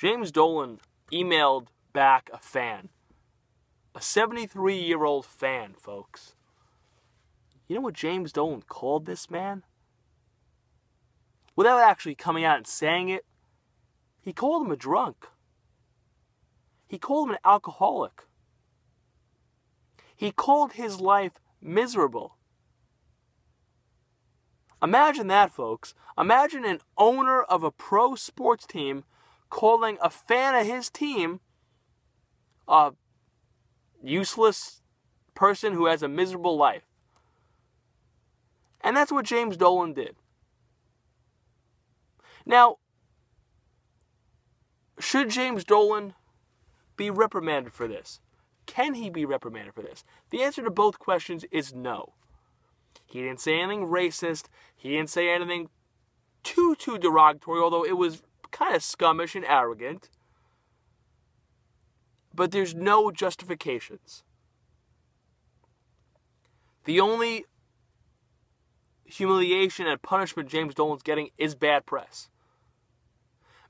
James Dolan emailed back a fan. A 73-year-old fan, folks. You know what James Dolan called this man? Without actually coming out and saying it, he called him a drunk. He called him an alcoholic. He called his life miserable. Imagine that, folks. Imagine an owner of a pro sports team calling a fan of his team a useless person who has a miserable life. And that's what James Dolan did. Now, should James Dolan be reprimanded for this? Can he be reprimanded for this? The answer to both questions is no. He didn't say anything racist. He didn't say anything too derogatory, although it was kind of scummish and arrogant. But there's no justifications. The only humiliation and punishment James Dolan's getting is bad press.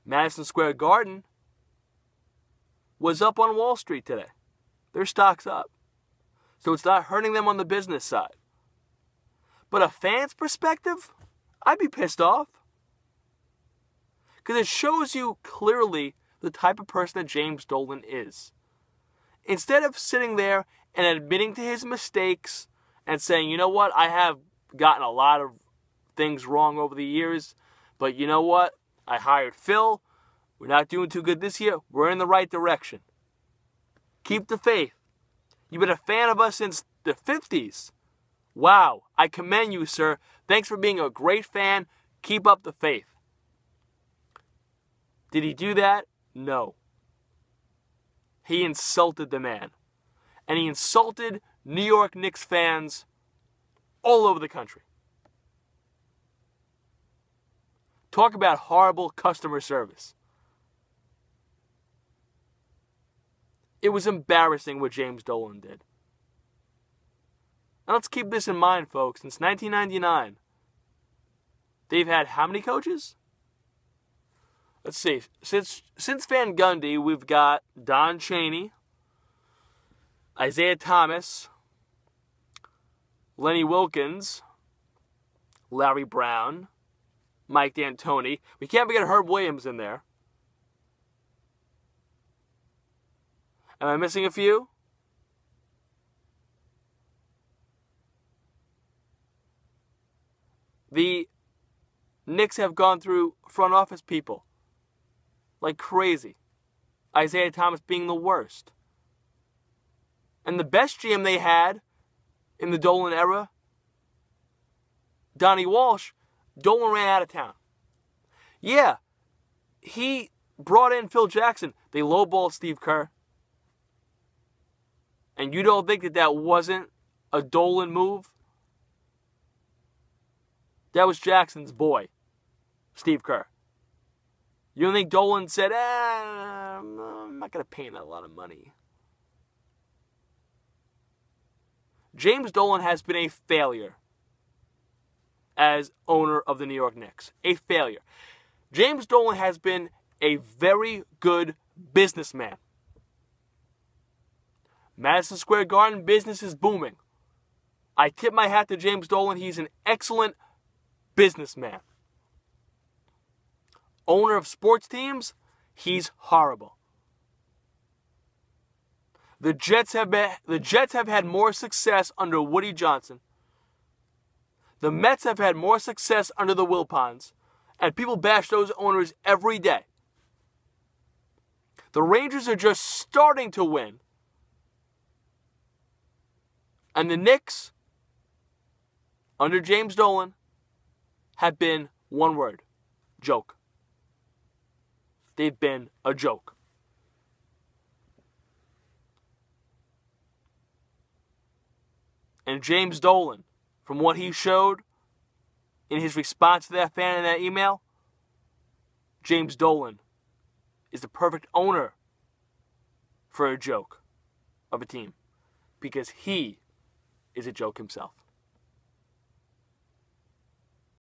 Madison Square Garden was up on Wall Street today. Their stock's up. So it's not hurting them on the business side. But a fan's perspective, I'd be pissed off. Because it shows you clearly the type of person that James Dolan is. Instead of sitting there and admitting to his mistakes and saying, you know what, I have gotten a lot of things wrong over the years, but you know what, I hired Phil. We're not doing too good this year. We're in the right direction. Keep the faith. You've been a fan of us since the 50s. Wow, I commend you, sir. Thanks for being a great fan. Keep up the faith. Did he do that? No. He insulted the man. And he insulted New York Knicks fans all over the country. Talk about horrible customer service. It was embarrassing what James Dolan did. Now let's keep this in mind, folks. Since 1999, they've had how many coaches? Let's see. Since Van Gundy, we've got Don Chaney, Isaiah Thomas, Lenny Wilkins, Larry Brown, Mike D'Antoni. We can't forget Herb Williams in there. Am I missing a few? The Knicks have gone through front office people like crazy. Isaiah Thomas being the worst. And the best GM they had in the Dolan era, Donnie Walsh, Dolan ran out of town. Yeah, he brought in Phil Jackson. They lowballed Steve Kerr. And you don't think that wasn't a Dolan move? That was Jackson's boy, Steve Kerr. You don't think Dolan said, I'm not going to pay him a lot of money? James Dolan has been a failure as owner of the New York Knicks. A failure. James Dolan has been a very good businessman. Madison Square Garden business is booming. I tip my hat to James Dolan. He's an excellent businessman. Owner of sports teams, he's horrible. The Jets have had more success under Woody Johnson. The Mets have had more success under the Wilpons, and people bash those owners every day. The Rangers are just starting to win. And the Knicks, under James Dolan, have been one word: joke. They've been a joke. And James Dolan, from what he showed in his response to that fan in that email, James Dolan is the perfect owner for a joke of a team, because he is a joke himself.